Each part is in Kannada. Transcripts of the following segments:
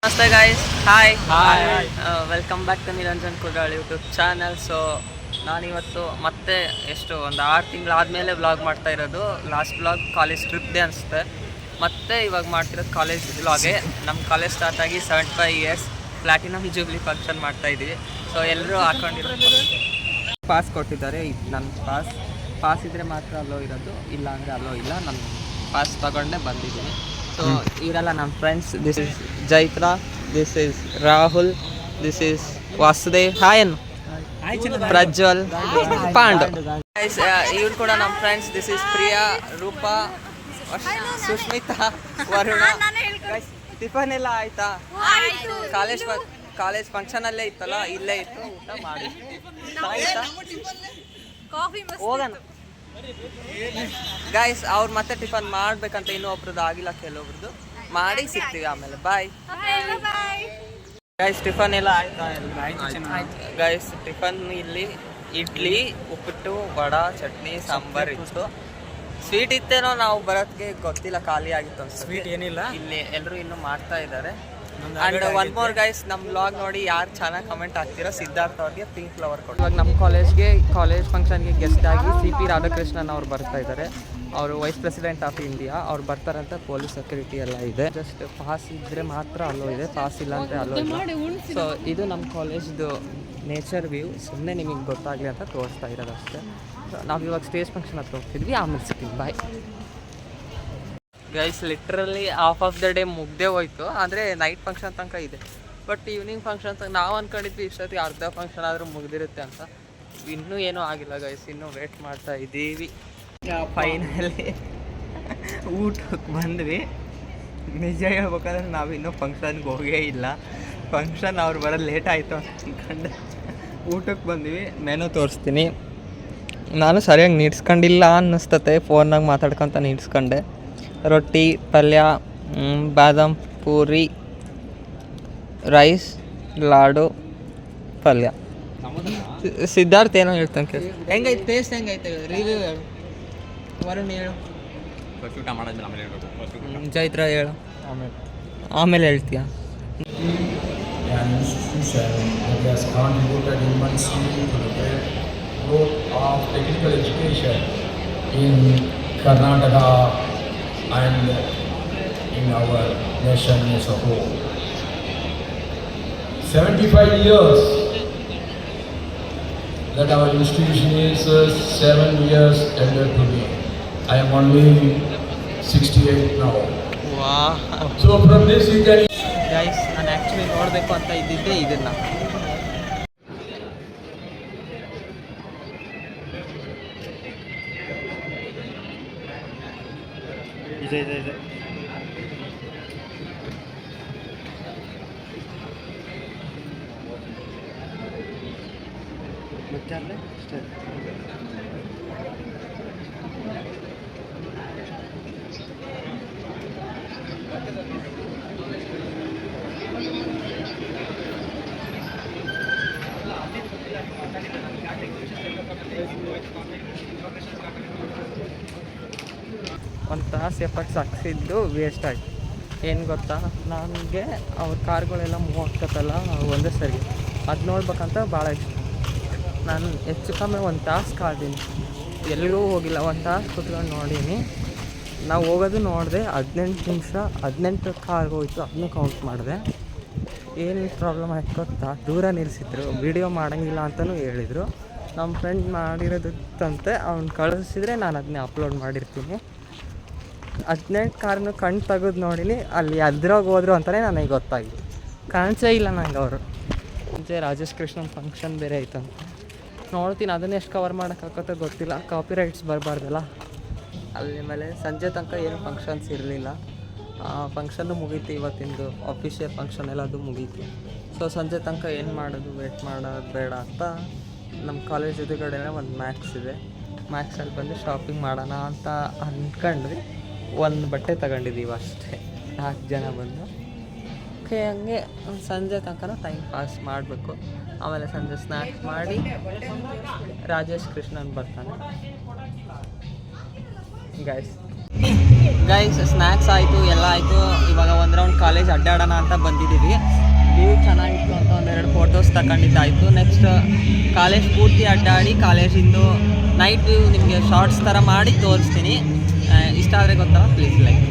ನಮಸ್ತೆ guys, hi welcome back to Niranjan Kudal YouTube channel. So ನಾನಿವತ್ತು ಮತ್ತೆ ಒಂದು 6 ತಿಂಗಳಾದಮೇಲೆ ವ್ಲಾಗ್ ಮಾಡ್ತಾ ಇರೋದು. ಲಾಸ್ಟ್ ವ್ಲಾಗ್ ಕಾಲೇಜ್ ಟ್ರಿಪ್ದೇ ಅನಿಸುತ್ತೆ. ಮತ್ತೆ ಇವಾಗ ಮಾಡ್ತಿರೋದು ಕಾಲೇಜ್ ವ್ಲಾಗೆ. ನಮ್ಮ ಕಾಲೇಜ್ ಸ್ಟಾರ್ಟ್ ಆಗಿ 75 ಇಯರ್ಸ್ ಪ್ಲಾಟಿನಮ್ ಜೂಬ್ಲಿ ಫಂಕ್ಷನ್ ಮಾಡ್ತಾ ಇದ್ದೀವಿ. ಸೊ ಎಲ್ಲರೂ ಹಾಕೊಂಡಿರೋದು ಪಾಸ್ ಕೊಟ್ಟಿದ್ದಾರೆ. ನನ್ನ ಪಾಸ್ ಇದ್ದರೆ ಮಾತ್ರ ಅಲ್ಲೋ ಇರೋದು, ಇಲ್ಲ ಅಂದರೆ ಅಲ್ಲೋ ಇಲ್ಲ. ನಾನು ಪಾಸ್ ತಗೊಂಡೇ ಬಂದಿದ್ದೀನಿ. ಸೊ ಇವರೆಲ್ಲ ನಮ್ಮ friends. This is Jaitra, this is Rahul, this is Vasudev, Hayan, Prajwal, Pandu. ಇವ್ರು ಕೂಡ ನಮ್ಮ friends. This is Priya, Rupa, Sushmita, Varuna. Tiffin ಎಲ್ಲ ಆಯ್ತಾ? ಕಾಲೇಜ್ ಫಂಕ್ಷನಲ್ಲೇ ಇತ್ತಲ್ಲ, ಇಲ್ಲೇ ಇತ್ತು, ಊಟ ಮಾಡಿ ಹೋಗೋಣ ಗೈಸ್. ಅವ್ರು ಮತ್ತೆ ಟಿಫನ್ ಮಾಡ್ಬೇಕಂತ ಇನ್ನೂ ಒಬ್ರದ್ದು ಆಗಿಲ್ಲ, ಕೆಲವೊಬ್ರದ್ದು ಮಾಡಿ ಸಿಗ್ತೀವಿ ಆಮೇಲೆ. Bye guys. ಟಿಫನ್ ಎಲ್ಲ ಆಯ್ತಾ? ಗೈಸ್ ಟಿಫನ್ ಇಲ್ಲಿ ಇಡ್ಲಿ, ಉಪ್ಪಿಟ್ಟು, ವಡ, ಚಟ್ನಿ, ಸಾಂಬಾರ್ ಇತ್ತು. ಸ್ವೀಟ್ ಇತ್ತೇನೋ, ನಾವು ಬರೋದಕ್ಕೆ ಗೊತ್ತಿಲ್ಲ, ಖಾಲಿ ಆಗಿತ್ತು ಅನ್ಸುತ್ತೆ. ಸ್ವೀಟ್ ಏನಿಲ್ಲ, ಇಲ್ಲಿ ಎಲ್ಲರೂ ಇನ್ನೂ ಮಾಡ್ತಾ ಇದ್ದಾರೆ. ಅಂಡ್ ಒನ್ ಮೋರ್ ಗೈಸ್, ನಮ್ಮ ವ್ಲಾಗ್ ನೋಡಿ ಯಾರು ಚೆನ್ನಾಗಿ ಕಮೆಂಟ್ ಆಗ್ತೀರೋ ಸಿದ್ಧಾರ್ಥ ಅವ್ರಿಗೆ ಪಿಂಕ್ ಫ್ಲವರ್ ಕೊಟ್ಟು. ಇವಾಗ ನಮ್ಮ ಕಾಲೇಜ್ ಫಂಕ್ಷನ್ಗೆ ಗೆಸ್ಟ್ ಆಗಿ CP ರಾಧಾಕೃಷ್ಣನ್ ಅವ್ರು ಬರ್ತಾ ಇದ್ದಾರೆ. ಅವರು ವೈಸ್ ಪ್ರೆಸಿಡೆಂಟ್ ಆಫ್ ಇಂಡಿಯಾ. ಅವ್ರು ಬರ್ತಾರಂತ ಪೊಲೀಸ್ ಸೆಕ್ಯೂರಿಟಿ ಎಲ್ಲ ಇದೆ. ಜಸ್ಟ್ ಪಾಸ್ ಇದ್ದರೆ ಮಾತ್ರ ಅಲ್ಲೋ ಇದೆ, ಪಾಸ್ ಇಲ್ಲ ಅಂದರೆ ಅಲ್ಲೋ ಇಲ್ಲ. ಸೊ ಇದು ನಮ್ಮ ಕಾಲೇಜ್ದು ನೇಚರ್ ವ್ಯೂ. ಸುಮ್ಮನೆ ನಿಮಗೆ ಗೊತ್ತಾಗಲಿ ಅಂತ ತೋರಿಸ್ತಾ ಇರೋದು ಅಷ್ಟೇ. ನಾವು ಇವಾಗ ಸ್ಟೇಜ್ ಫಂಕ್ಷನ್ ಹತ್ರ ಹೋಗ್ತಿದ್ವಿ, ಆಮೇಲೆ ಸಿಗ್ತೀವಿ. Bye guys. Literally half of the day ಮುಗ್ದೇ ಹೋಯ್ತು. ಅಂದರೆ ನೈಟ್ ಫಂಕ್ಷನ್ ತನಕ ಇದೆ, ಬಟ್ ಈವ್ನಿಂಗ್ ಫಂಕ್ಷನ್ ತನಕ ನಾವು ಅಂದ್ಕೊಂಡಿದ್ವಿ ಇಷ್ಟೊತ್ತಿಗೆ ಅರ್ಧ ಫಂಕ್ಷನ್ ಆದರೂ ಮುಗ್ದಿರುತ್ತೆ ಅಂತ. ಇನ್ನೂ ಏನೂ ಆಗಿಲ್ಲ ಗೈಸ್, ಇನ್ನೂ ವೇಟ್ ಮಾಡ್ತಾ ಇದ್ದೀವಿ. ಫೈನಲಿ ಊಟಕ್ಕೆ ಬಂದ್ವಿ. ನಿಜ ಹೇಳ್ಬೇಕಂದ್ರೆ ನಾವು ಇನ್ನೂ ಫಂಕ್ಷನ್ಗೆ ಹೋಗೇ ಇಲ್ಲ. ಫಂಕ್ಷನ್ ಅವ್ರು ಬರೋದು ಲೇಟ್ ಆಯಿತು ಅಂದ್ಕೊಂಡು ಊಟಕ್ಕೆ ಬಂದ್ವಿ. ಮೆನು ತೋರಿಸ್ತೀನಿ. ನಾನು ಸರಿಯಾಗಿ ನೀಡ್ಸ್ಕೊಂಡಿಲ್ಲ ಅನ್ನಿಸ್ತತೆ, ಫೋನ್ನಾಗ ಮಾತಾಡ್ಕೊತ ನೀಡ್ಸ್ಕೊಂಡೆ. ರೊಟ್ಟಿ, ಪಲ್ಯ, ಬಾದಾಮ್ ಪೂರಿ, ರೈಸ್, ಲಾಡು, ಪಲ್ಯ. ಸಿದ್ಧಾರ್ಥ ಏನೋ ಹೇಳ್ತಾನೆ ಕೇಳಿ. ಹೆಂಗೈತೆ ಟೇಸ್ಟ್? ಹೆಂಗೈತೆ ರಿವ್ಯೂ ಹೇಳು. ವರುಣ್ ಹೇಳು. ಜೈತ್ರ ಹೇಳು, ಆಮೇಲೆ ಹೇಳ್ತೀಯ. Karnataka and in our nation as a whole. 75 years that our institution is 7 years elder to me. I am only 68 now. Wow. So from this you can... Guys, ನಾನು ಆ್ಯಕ್ಚುಲಿ ನೋಡಬೇಕು ಅಂತ ಇದ್ದಿದ್ದೆ ಇದನ್ನು. ಇದೆ ಒಂದು ತಾಸು ಎಫರ್ಟ್ಸ್ ಹಾಕ್ಸಿದ್ದು ವೇಸ್ಟ್ ಆಯಿತು. ಏನು ಗೊತ್ತಾ, ನನಗೆ ಅವ್ರ ಕಾರ್ಗಳೆಲ್ಲ ಮೂವ್ ಆಗ್ತತ್ತಲ್ಲ ಒಂದೇ ಸರಿ, ಅದು ನೋಡ್ಬೇಕಂತ ಭಾಳ ಇಷ್ಟ. ನಾನು ಹೆಚ್ಚು ಕಮ್ಮಿ 1 ತಾಸು ಕಾದೀನಿ, ಎಲ್ಲೂ ಹೋಗಿಲ್ಲ. 1 ತಾಸು ಕುತ್ಕೊಂಡು ನೋಡೀನಿ. ನಾವು ಹೋಗೋದು ನೋಡಿದೆ 18 ನಿಮಿಷ, 18 ಕಾರ್ಗೆ ಹೋಯ್ತು, ಅದನ್ನೂ ಕೌಂಟ್ ಮಾಡಿದೆ. ಏನು ಪ್ರಾಬ್ಲಮ್ ಆಯ್ತು ಗೊತ್ತಾ, ದೂರ ನಿಲ್ಲಿಸಿದ್ರು, ವಿಡಿಯೋ ಮಾಡೋಂಗಿಲ್ಲ ಅಂತಲೂ ಹೇಳಿದರು. ನಮ್ಮ ಫ್ರೆಂಡ್ ಮಾಡಿರೋದಂತೆ, ಅವ್ನು ಕಳಿಸಿದ್ರೆ ನಾನು ಅದನ್ನೇ ಅಪ್ಲೋಡ್ ಮಾಡಿರ್ತೀನಿ. 18 ಕಾರ್ನು ಕಣ್ಣು ತೆಗೆದು ನೋಡಿನಿ, ಅಲ್ಲಿ ಅದ್ರಾಗ ಹೋದ್ರು ಅಂತಲೇ ನನಗೆ ಗೊತ್ತಾಗಿತ್ತು. ಕಾಣಿಸೇ ಇಲ್ಲ ನಂಗೆ ಅವರು. ಮುಂಚೆ ರಾಜೇಶ್ ಕೃಷ್ಣನ್ ಫಂಕ್ಷನ್ ಬೇರೆ ಆಯ್ತಂತ ನೋಡ್ತೀನಿ. ಅದನ್ನ ಎಷ್ಟು ಕವರ್ ಮಾಡೋಕ್ಕಾಗತ್ತೋ ಗೊತ್ತಿಲ್ಲ, ಕಾಪಿ ರೈಟ್ಸ್ ಬರಬಾರ್ದಲ್ಲ. ಅಲ್ಲಿ ಮೇಲೆ ಸಂಜೆ ತನಕ ಏನು ಫಂಕ್ಷನ್ಸ್ ಇರಲಿಲ್ಲ. ಫಂಕ್ಷನ್ನು ಮುಗೀತು, ಇವತ್ತಿಂದು ಅಫಿಷಿಯಲ್ ಫಂಕ್ಷನ್ ಎಲ್ಲದು ಮುಗೀತು. ಸೊ ಸಂಜೆ ತನಕ ಏನು ಮಾಡೋದು, ವೇಟ್ ಮಾಡೋದು ಬೇಡ ಅಂತ ನಮ್ಮ ಕಾಲೇಜ್ ಎದುರುಗಡೆನೇ ಒಂದು ಮ್ಯಾಕ್ಸ್ ಇದೆ. ಮ್ಯಾಕ್ಸಲ್ಲಿ ಬಂದು ಶಾಪಿಂಗ್ ಮಾಡೋಣ ಅಂತ ಅಂದ್ಕೊಂಡ್ವಿ. ಒಂದು ಬಟ್ಟೆ ತಗೊಂಡಿದ್ದೀವಿ ಅಷ್ಟೇ, 4 ಜನ ಬಂದು. ಓಕೆ, ಹಂಗೆ ಸಂಜೆ ತನಕ ಟೈಮ್ ಪಾಸ್ ಮಾಡಬೇಕು. ಆಮೇಲೆ ಸಂಜೆ ಸ್ನ್ಯಾಕ್ಸ್ ಮಾಡಿ ರಾಜೇಶ್ ಕೃಷ್ಣನ್ ಬರ್ತಾನೆ. ಗೈಸ್ ಗೈಸ್ ಸ್ನ್ಯಾಕ್ಸ್ ಆಯಿತು ಎಲ್ಲ ಆಯಿತು. ಇವಾಗ ಒಂದು ರೌಂಡ್ ಕಾಲೇಜ್ ಅಡ್ಡಾಡೋಣ ಅಂತ ಬಂದಿದ್ದೀವಿ. ವ್ಯೂ ಚೆನ್ನಾಗಿತ್ತು ಅಂತ ಒಂದೆರಡು ಫೋಟೋಸ್ ತಗೊಂಡಿದ್ದಾಯಿತು. ನೆಕ್ಸ್ಟ್ ಕಾಲೇಜ್ ಪೂರ್ತಿ ಅಡ್ಡಾಡಿ ಕಾಲೇಜಿಂದು ನೈಟ್ ವ್ಯೂ ನಿಮಗೆ ಶಾರ್ಟ್ಸ್ ಥರ ಮಾಡಿ ತೋರಿಸ್ತೀನಿ. ಇಷ್ಟ ಆದರೆ ಗೊತ್ತಲ್ಲ, ಪ್ಲೀಸ್ ಲೈಕ್.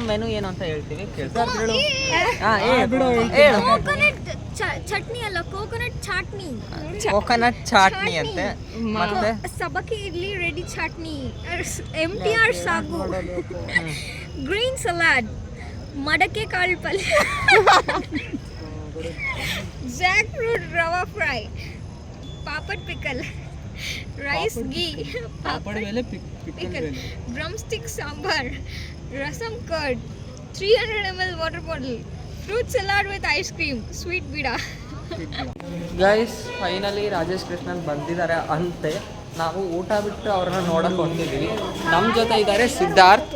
ಮೆನು ಏನು ಅಂತ ಹೇಳ್ತೀವಿ, ಕೇಳ್ತೀವಿ. ಚಟ್ನಿ ಅಲ್ಲ, ಕೋಕೋನಟ್ ಚಾಟ್ನಿ. ಕೋಕೋನಟ್ ಚಾಟ್ನಿ ಅಂತೆ. ಮತ್ತೆ ಸಬಕಿ idli ready chutney, MTR sagu, green salad, ಮಡಕೆ ಕಾಳು ಪಲ್ಯ, jackfruit rava fry, papad pickle, rice ghee, pickle, drumstick sambar, rasam curd, 300 ml water bottle, fruit salad with ice cream, sweet bida. Guys finally Rajesh Krishnan ಬಂದಿದ್ದಾರೆ ಅಂತೆ. ನಾವು ಊಟ ಬಿಟ್ಟು ಅವ್ರನ್ನ ನೋಡಕ್ಕೆ ಹೊಂಟಿದ್ದೀವಿ. ನಮ್ಮ ಜೊತೆ ಇದ್ದಾರೆ ಸಿದ್ಧಾರ್ಥ್,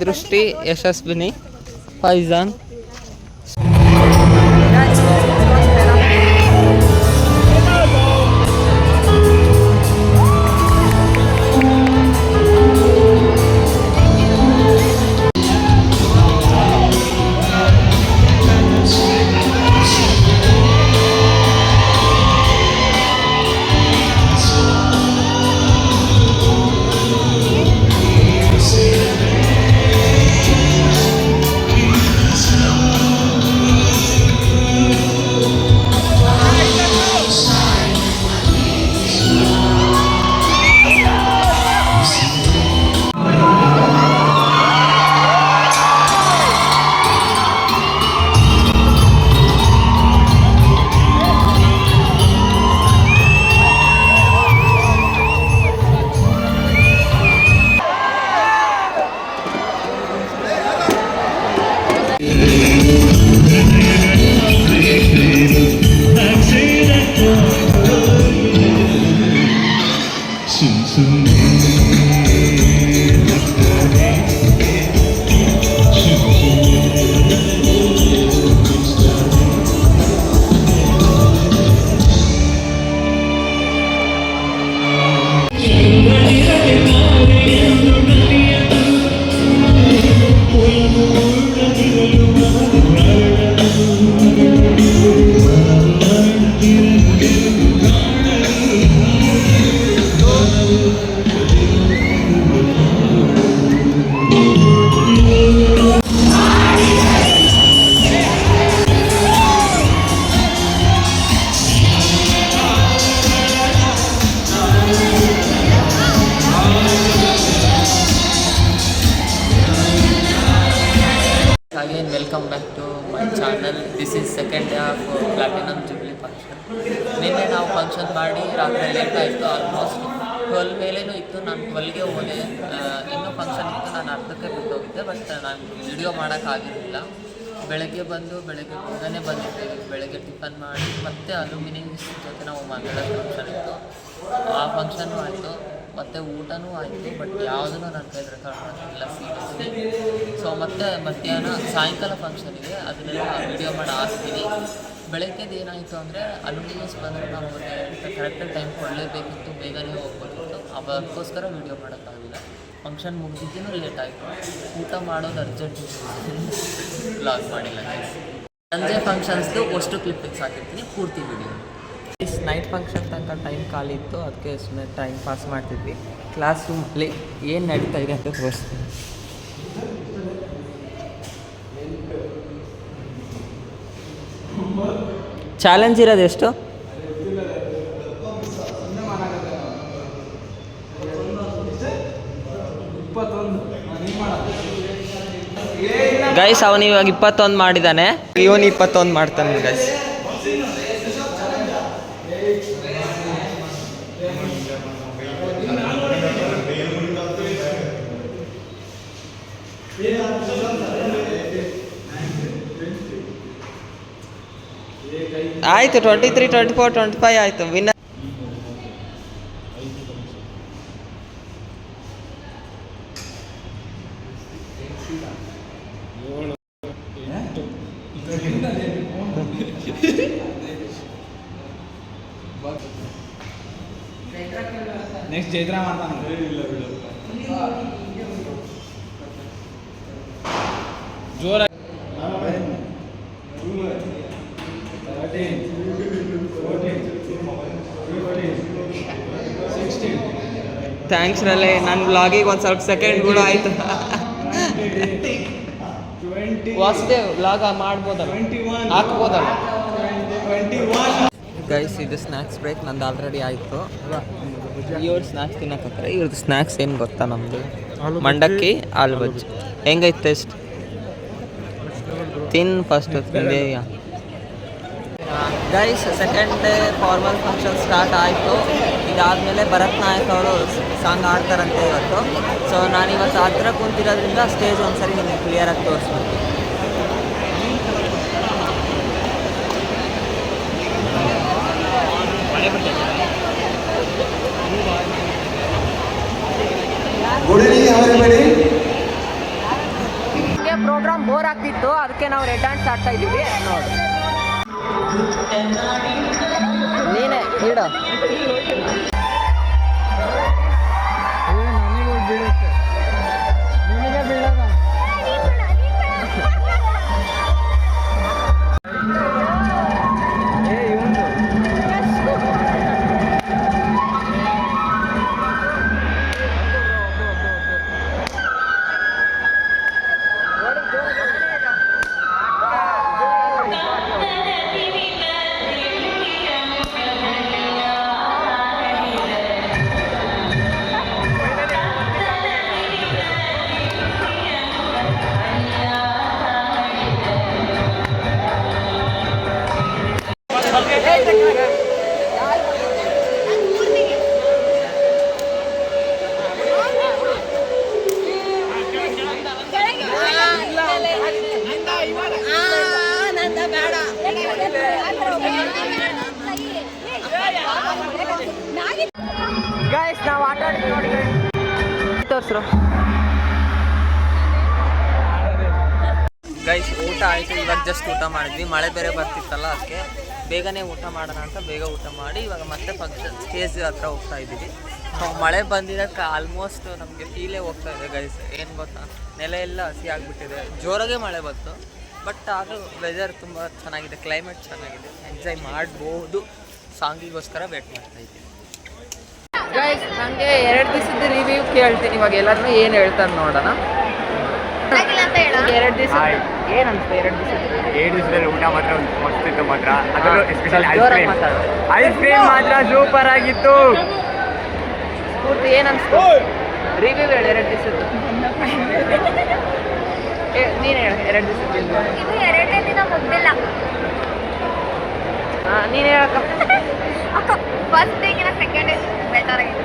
ದೃಷ್ಟಿ, Yashasvini, Faizan. Again, welcome back to my channel. This is second day of Platinum Jubilee function. ನಿನ್ನೆ ನಾವು ಫಂಕ್ಷನ್ ಮಾಡಿ ರಾತ್ರಿ ಲೇಟ್ ಆಯಿತು. ಆಲ್ಮೋಸ್ಟ್ 12 ಮೇಲೇನೂ ಇತ್ತು. ನಾನು 12ಗೆ ಹೋದೆ. ಇನ್ನೂ ಫಂಕ್ಷನ್ ಇತ್ತು, ನಾನು ಅರ್ಧಕ್ಕೆ ಬಿಟ್ಟೋಗಿದ್ದೆ. ಬಟ್ ನಾನು ವಿಡಿಯೋ ಮಾಡೋಕ್ಕಾಗಿರಲಿಲ್ಲ. ಬೆಳಗ್ಗೆ ಬೇಗನೆ ಬಂದಿದ್ದೇವೆ. ಬೆಳಗ್ಗೆ ಟಿಫನ್ ಮಾಡಿ ಮತ್ತೆ ಅಲ್ಯೂಮಿನಿಯಮ್ಸ್ ಜೊತೆ ನಾವು ಮಾತಾಡೋ ಫಂಕ್ಷನ್ ಇತ್ತು. ಆ ಫಂಕ್ಷನ್ನು ಆಯಿತು, ಮತ್ತು ಊಟನೂ ಆಯಿತು. ಬಟ್ ಯಾವುದೂ ನನ್ನ ಕೈಲಿ ರೆಕಾರ್ಡ್ ಮಾಡೋಕ್ಕಿಲ್ಲ ಸೀರಿಯಸ್ಲಿ. ಸೊ ಮತ್ತೆ ಮಧ್ಯಾಹ್ನ ಸಾಯಂಕಾಲ ಫಂಕ್ಷನ್ ಇದೆ, ಅದನ್ನೆಲ್ಲ ವೀಡಿಯೋ ಮಾಡಿ ಹಾಕ್ತೀನಿ. ಬೆಳಗ್ಗೆದು ಏನಾಯಿತು ಅಂದರೆ ಅಲ್ಯೂಮಿನಿಯಮ್ಸ್ ಬಂದರೆ ನಾವು ಕರೆಕ್ಟಾಗಿ ಟೈಮ್ ಕೊಡಲೇಬೇಕಿತ್ತು, ಬೇಗನೆ ಹೋಗ್ಬೇಕಿತ್ತು. ಅದಕ್ಕೋಸ್ಕರ ವೀಡಿಯೋ ಮಾಡೋಕ್ಕಾಗಿಲ್ಲ. ಫಂಕ್ಷನ್ ಮುಗಿದಿದ್ದೂ ಲೇಟ್ ಆಯಿತು. ಊಟ ಮಾಡೋದು ಅರ್ಜೆಂಟ್ ವ್ಲಾಗ್ ಮಾಡಿಲ್ಲ. ಸಂಜೆ ಫಂಕ್ಷನ್ಸ್ದು ಅಷ್ಟು ಕ್ಲಿಪ್ಪಿಂಗ್ಸ್ ಹಾಕಿರ್ತೀನಿ, ಪೂರ್ತಿ ವೀಡಿಯೋ. ನೈಟ್ ಫಂಕ್ಷನ್ ತನಕ ಟೈಮ್ ಖಾಲಿ ಇತ್ತು, ಅದಕ್ಕೆ ಸುಮ್ಮನೆ ಟೈಮ್ ಪಾಸ್ ಮಾಡ್ತಿದ್ವಿ. ಕ್ಲಾಸ್ ರೂಮಲ್ಲಿ ಏನು ನಡೀತಾ ಇದೆ ಅಂತ ತೋರಿಸ್ತೀನಿ. ಚಾಲೆಂಜ್ ಇರೋದು ಎಷ್ಟು? ಗೈಸ್ ಅವನು ಇವಾಗ 21 ಮಾಡಿದ್ದಾನೆ, ಇವನು 21 ಮಾಡ್ತಾನೆ ಗೈಸ್. ಆಯಿತು 23, 24, 25 ಆಯಿತು. ವಿನ್ನರ್ ನೆಕ್ಸ್ಟ್ ಜೈತ್ರ ಮಾಡ್ತಾನೆ. ಜೋರ ಥ್ಯಾಂಕ್ಸ್ ರಲ್ಲೇ. ನನ್ನ ವ್ಲಾಗಿಗೆ ಒಂದು ಸ್ವಲ್ಪ ಸೆಕೆಂಡ್ ಕೂಡ ಆಯಿತು. ವಾಸುದೇವ್ ವ್ಲಾಗ ಮಾಡ್ಬೋದಲ್ಲ, ಹಾಕ್ಬೋದಲ್ಲ ಗೈಸ್. ಇದು ಸ್ನ್ಯಾಕ್ಸ್ ಬ್ರೇಕ್ ನಂದು ಆಲ್ರೆಡಿ ಆಯಿತು. ಇವ್ರು ಸ್ನ್ಯಾಕ್ಸ್ ತಿನ್ನಕತ್ತಾರೆ. ಇವ್ರದ್ದು ಸ್ನ್ಯಾಕ್ಸ್ ಏನು ಗೊತ್ತಾ, ನಮ್ಮದು ಮಂಡಕ್ಕಿ ಆಲೂ ಬಜ್ಜಿ. ಹೆಂಗೈತೆ ಟೇಸ್ಟ್? ತಿನ್ ಫಸ್ಟ್ ತಿಂದೇಯ guys. Second day formal function start ಆಯಿತು. ಇದಾದಮೇಲೆ ಭರತ್ ನಾಯಕ್ ಅವರು ಸಾಂಗ್ ಆಡ್ತಾರಂತೆ ಇವತ್ತು. ಸೊ ನಾನಿವತ್ತು ಹತ್ರ ಕುಂತಿರೋದ್ರಿಂದ ಸ್ಟೇಜ್ ಒಂದ್ಸರಿ ನಿಮಗೆ ಕ್ಲಿಯರಾಗಿ ತೋರಿಸ್ಬೇಕು. ಪ್ರೋಗ್ರಾಮ್ ಬೋರ್ ಆಗ್ತಿತ್ತು, ಅದಕ್ಕೆ ನಾವು ರೆಡ್ ಡ್ಯಾನ್ಸ್ ಆಡ್ತಾ ಇದ್ದೀವಿ. ನೋಡಿ ನೀನೇ ಇಡ. ಗೈಸ್ ನಾವು ಆಟ ಆಡಿದ್ವಿ ನೋಡಿ, ತೋರಿಸ್ರು ಗೈಸ್. ಊಟ ಆಯಿತು, ಇವಾಗ ಜಸ್ಟ್ ಊಟ ಮಾಡಿದ್ವಿ. ಮಳೆ ಬೇರೆ ಬರ್ತಿತ್ತಲ್ಲ, ಅದಕ್ಕೆ ಬೇಗನೆ ಊಟ ಮಾಡೋಣ ಅಂತ ಬೇಗ ಊಟ ಮಾಡಿ ಇವಾಗ ಮತ್ತೆ ಫಂಕ್ಷನ್ ಸ್ಟೇಜ್ ಹತ್ರ ಹೋಗ್ತಾ ಇದ್ದೀವಿ. ಮಳೆ ಬಂದಿದ್ದಕ್ಕೆ ಆಲ್ಮೋಸ್ಟ್ ನಮಗೆ ಫೀಲೇ ಹೋಗ್ತಾ ಇದೆ ಗೈಸ್. ಏನು ಗೊತ್ತಾ, ನೆಲ ಎಲ್ಲ ಹಸಿ ಆಗಿಬಿಟ್ಟಿದೆ. ಜೋರಾಗೆ ಮಳೆ ಬಂತು, ಬಟ್ ಆದರೂ ವೆದರ್ ತುಂಬ ಚೆನ್ನಾಗಿದೆ, ಕ್ಲೈಮೇಟ್ ಚೆನ್ನಾಗಿದೆ, ಎಂಜಾಯ್ ಮಾಡ್ಬೋದು. ಸಾಂಗಿಗೋಸ್ಕರ ವೇಟ್ ಮಾಡ್ತಾ ಇದ್ದೀವಿ ಗೈಸ್. ನನಗೆ 2 ದಿವಸದ ರಿವ್ಯೂ ಕೇಳ್ತೀನಿ ಇವಾಗ. ಎಲ್ಲರೂ ಏನು ಹೇಳ್ತಾರೆ ನೋಡೋಣ. 2 ದಿವಸ ಏನು ಅನಿಸ್ತು? 2 ದಿವಸದಲ್ಲಿ ಊಟ ಮಾತ್ರ ಮಸ್ತ್ ಇತ್ತು ಮಾತ್ರ. ಐಸ್ ಕ್ರೀಮ್ ಮಾತ್ರ ಸೂಪರ್ ಆಗಿತ್ತು. ಸ್ಫೂರ್ತಿ ಏನು ಅನಿಸ್ತು? ರಿವ್ಯೂ ಹೇಳಿ 2 ದಿವಸದ್ದು. ನೀನು ಹೇಳ 2 ದಿವಸದ್ದು. ಇದು 2ನೇ ದಿನ ಮುಗ್ದಿಲ್ಲ. ನೀನು ಹೇಳಕ್ಕ. ಅಕ್ಕ ಫಸ್ಟ್ ಡೇಗಿನ ಸೆಕೆಂಡ್ ಡೇ ಬೆಟರ್ ಆಗಿದೆ.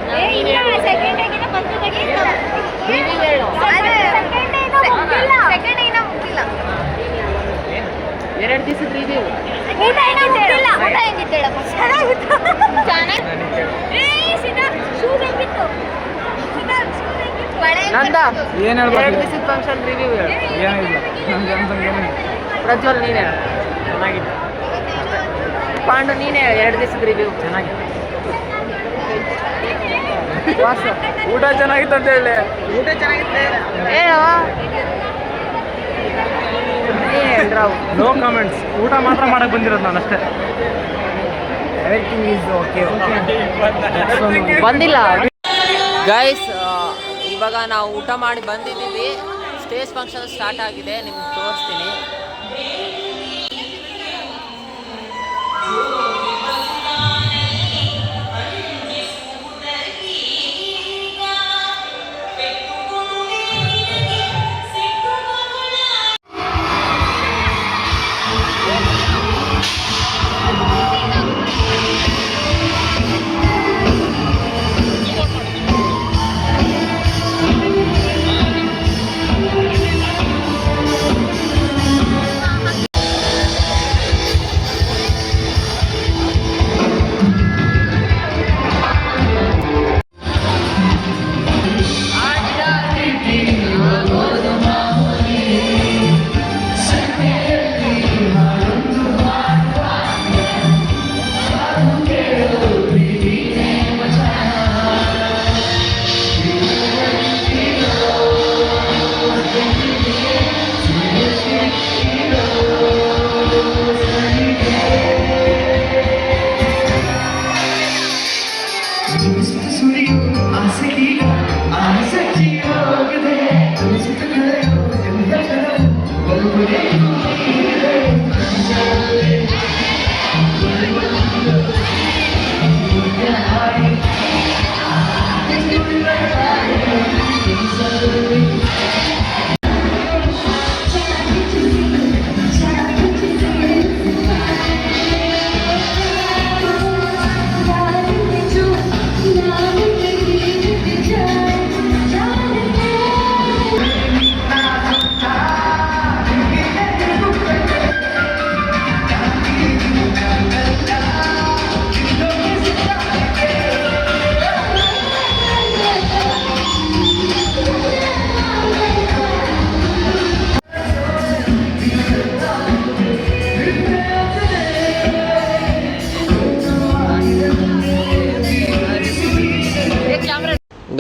ಸೆಕೆಂಡ್ ಡೇಗಿನ ಫಸ್ಟ್ ಡೇಗೆ ರಿವ್ಯೂ ಹೇಳು. ಸೆಕೆಂಡ್ ಡೇ ಮುಗ್ದಿಲ್ಲ. ಸೆಕೆಂಡ್ ಡೇ ಇನ್ನೂ ಮುಗ್ದಿಲ್ಲ. 2 ದಿವಸದ ರಿವ್ಯೂ. ಊಟ ಇನ್ನೂ ಮುಗ್ದಿಲ್ಲ. ಊಟ ಹೆಂಗಿತ್ತು ಹೇಳಪ್ಪ? ಚೆನ್ನಾಗಿತ್ತು. ಶೂಸ್ ಹೆಂಗಿತ್ತು? ನಂದ 2 ದಿವಸದ ಫಂಕ್ಷನ್ ರಿವ್ಯೂ ಹೇಳು. ಪ್ರಜ್ವಲ್ ನೀನು ಹೇಳು. ಚೆನ್ನಾಗಿತ್ತು. ಪಾಂಡು ನೀನೇ 2 ದಿವಸದ ರಿವ್ಯೂ. ಚೆನ್ನಾಗಿತ್ತು. ವಾಸ ಊಟ ಚೆನ್ನಾಗಿತ್ತು ಅಂತ ಹೇಳಿ. ಊಟ ಚೆನ್ನಾಗಿತ್ತು ಹೇಳು. ನೀನು ಹೇಳ್ರಾವು. No comments. ಊಟ ಮಾತ್ರ ಮಾಡಕ್ಕೆ ಬಂದಿರೋದು ನಾನು ಅಷ್ಟೇ. Everything is okay. ಬಂದಿಲ್ಲ ಗೈಸ್. ಇವಾಗ ನಾವು ಊಟ ಮಾಡಿ ಬಂದಿದ್ದೀವಿ. ಸ್ಟೇಜ್ ಫಂಕ್ಷನ್ ಸ್ಟಾರ್ಟ್ ಆಗಿದೆ, ನಿಮ್ಗೆ ತೋರಿಸ್ತೀನಿ.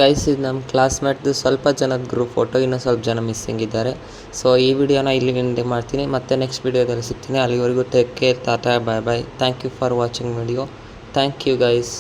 ಗೈಸ್ ಇದು ನಮ್ಮ ಕ್ಲಾಸ್ಮೇಟ್ದು ಸ್ವಲ್ಪ ಜನದ ಗ್ರೂಪ್ ಫೋಟೋ, ಇನ್ನೂ ಸ್ವಲ್ಪ ಜನ ಮಿಸ್ಸಿಂಗ್ ಇದ್ದಾರೆ. ಸೊ ಈ ವಿಡಿಯೋನ ಇಲ್ಲಿ ಎಂಡ್ ಮಾಡ್ತೀನಿ, ಮತ್ತೆ ನೆಕ್ಸ್ಟ್ ವಿಡಿಯೋದಲ್ಲಿ ಸಿಗ್ತೀನಿ. ಅಲ್ಲಿವರೆಗೂ take care, tata, bye bye. Thank you for watching video. Thank you guys.